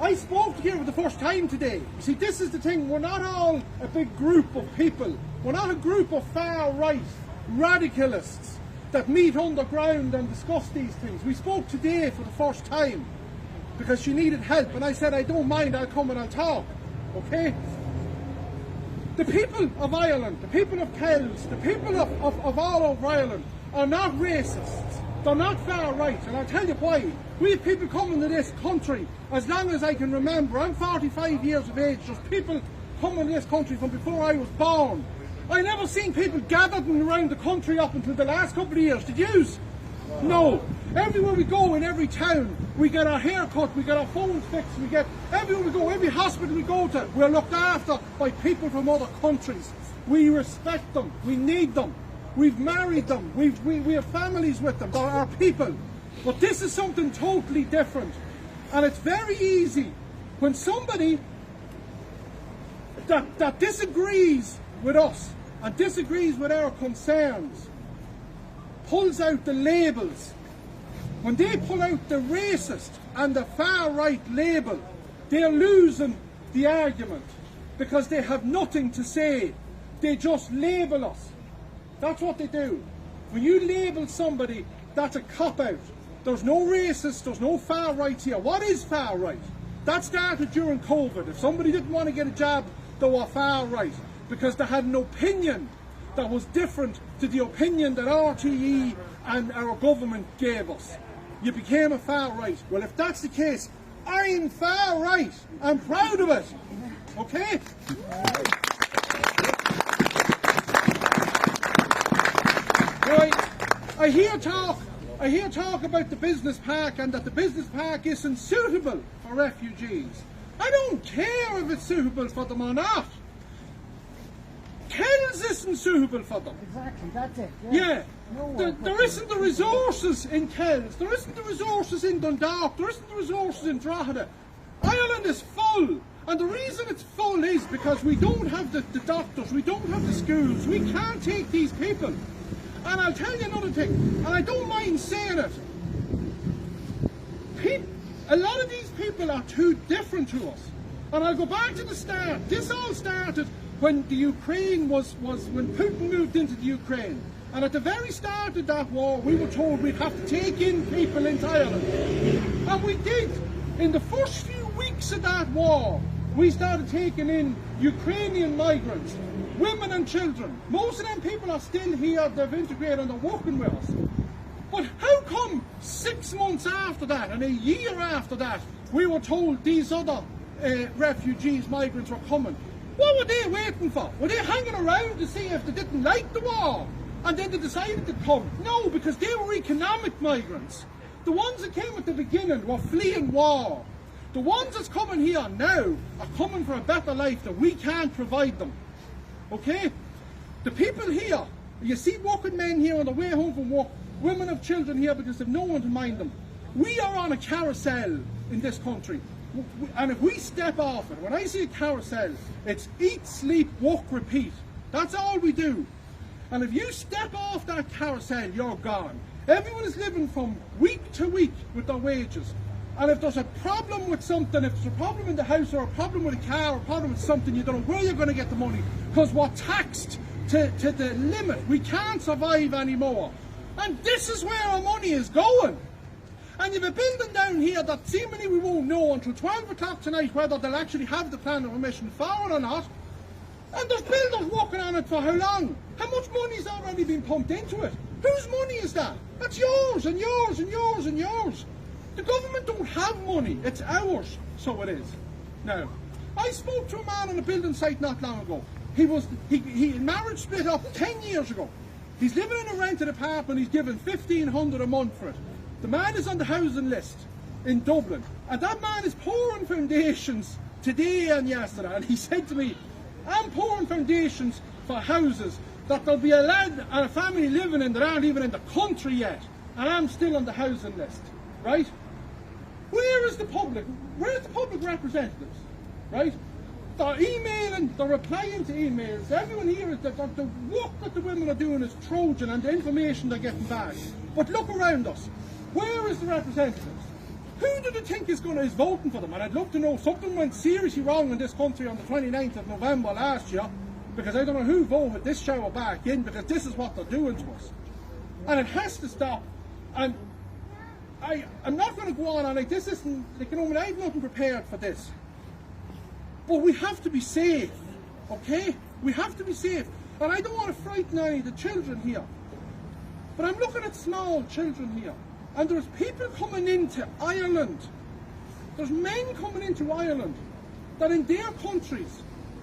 I spoke here for the first time today. You see, this is the thing. We're not all a big group of people. We're not a group of far-right radicalists that meet underground and discuss these things. We spoke today for the first time because she needed help, and I said, I don't mind, I'll come and I'll talk. Okay? The people of Ireland, the people of Kells, the people of all over Ireland are not racists. They're not far right, and I'll tell you why. We have people coming to this country as long as I can remember. I'm 45 years of age. There's people coming to this country from before I was born. I never seen people gathered around the country up until the last couple of years. Did you? No. Everywhere we go, in every town, we get our hair cut, we get our phones fixed, we get everywhere we go, every hospital we go to, we're looked after by people from other countries. We respect them. We need them. We've married them. We have families with them. They're our people. But this is something totally different. And it's very easy when somebody that disagrees with us and disagrees with our concerns pulls out the labels. When they pull out the racist and the far-right label, they're losing the argument because they have nothing to say. They just label us. That's what they do. When you label somebody, that's a cop-out. There's no racist, there's no far-right here. What is far-right? That started during COVID. If somebody didn't want to get a job, they were far-right because they had an opinion that was different to the opinion that RTE and our government gave us. You became a far-right. Well, if that's the case, I'm far-right. I'm proud of it. Okay? I hear talk about the business park and that the business park isn't suitable for refugees. I don't care if it's suitable for them or not. Kells isn't suitable for them. Exactly, that's it. Yeah. There isn't the resources in Kells. There isn't the resources in Dundalk. There isn't the resources in Drogheda. Ireland is full. And the reason it's full is because we don't have the doctors, we don't have the schools. We can't take these people. And I'll tell you another thing, and I don't mind saying it. A lot of these people are too different to us. And I'll go back to the start. This all started when the Ukraine when Putin moved into the Ukraine. And at the very start of that war, we were told we'd have to take in people into Ireland. And we did. In the first few weeks of that war, we started taking in Ukrainian migrants, women and children. Most of them people are still here, they've integrated and they're working with us. But how come 6 months after that and a year after that, we were told these other refugees, migrants were coming? What were they waiting for? Were they hanging around to see if they didn't like the war? And then they decided to come? No, because they were economic migrants. The ones that came at the beginning were fleeing war. The ones that's coming here now are coming for a better life that we can't provide them. Okay? The people here, you see working men here on the way home from work, women have children here because they've no one to mind them. We are on a carousel in this country. And if we step off it, when I say carousel, it's eat, sleep, work, repeat. That's all we do. And if you step off that carousel, you're gone. Everyone is living from week to week with their wages. And if there's a problem with something, if there's a problem in the house or a problem with a car or a problem with something, you don't know where you're going to get the money because we're taxed to the limit. We can't survive anymore. And this is where our money is going. And you have a building down here that seemingly we won't know until 12 o'clock tonight whether they'll actually have the plan of permission for it or not. And there's builders working on it for how long? How much money's already been pumped into it? Whose money is that? That's yours and yours and yours and yours. The government don't have money, it's ours, so it is. Now, I spoke to a man on a building site not long ago. Marriage split up 10 years ago. He's living in a rented apartment, he's given $1,500 a month for it. The man is on the housing list in Dublin, and that man is pouring foundations today and yesterday, and he said to me, I'm pouring foundations for houses that there'll be a lad and a family living in that aren't even in the country yet, and I'm still on the housing list, right? Where is the public? Where's the public representatives, right? They're emailing, they're replying to emails. Everyone here is that the work that the women are doing is Trojan and the information they're getting back. But look around us. Where is the representatives? Who do they think is voting for them? And I'd love to know. Something went seriously wrong in this country on the 29th of November last year, because I don't know who voted this shower back in, because this is what they're doing to us. And it has to stop. And I'm not going to go on like this isn't, like, you know, I have nothing prepared for this. But we have to be safe, okay? We have to be safe. And I don't want to frighten any of the children here. But I'm looking at small children here. And there's people coming into Ireland. There's men coming into Ireland that in their countries,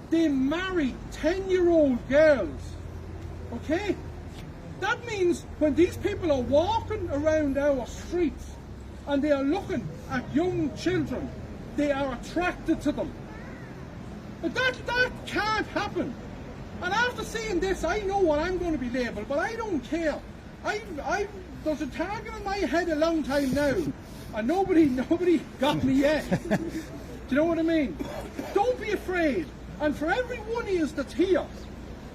they marry 10-year-old girls, okay? That means when these people are walking around our streets and they are looking at young children, they are attracted to them. But that can't happen. And after seeing this, I know what I'm going to be labelled, but I don't care. There's a target on my head a long time now, and nobody got me yet. Do you know what I mean? Don't be afraid. And for every one of us that's here,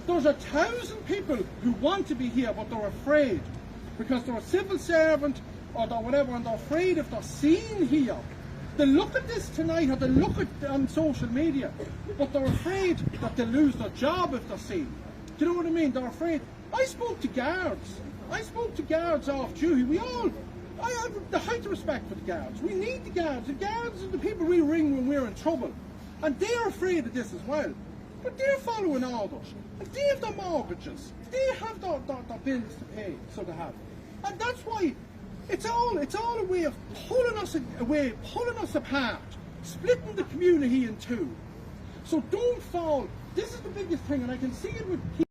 there's 1,000 people who want to be here, but they're afraid because they're a civil servant or they're whatever, and they're afraid if they're seen here. They look at this tonight, or they look at on social media, but they're afraid that they'll lose their job if they're seen. Do you know what I mean? They're afraid. I spoke to guards. I spoke to guards off duty. I have the height of respect for the guards. We need the guards. The guards are the people we ring when we're in trouble. And they're afraid of this as well. But they're following orders. And they have their mortgages. They have their bills to pay, so they have. And that's why it's all a way of pulling us away, pulling us apart, splitting the community in two. So don't fall. This is the biggest thing, and I can see it with people.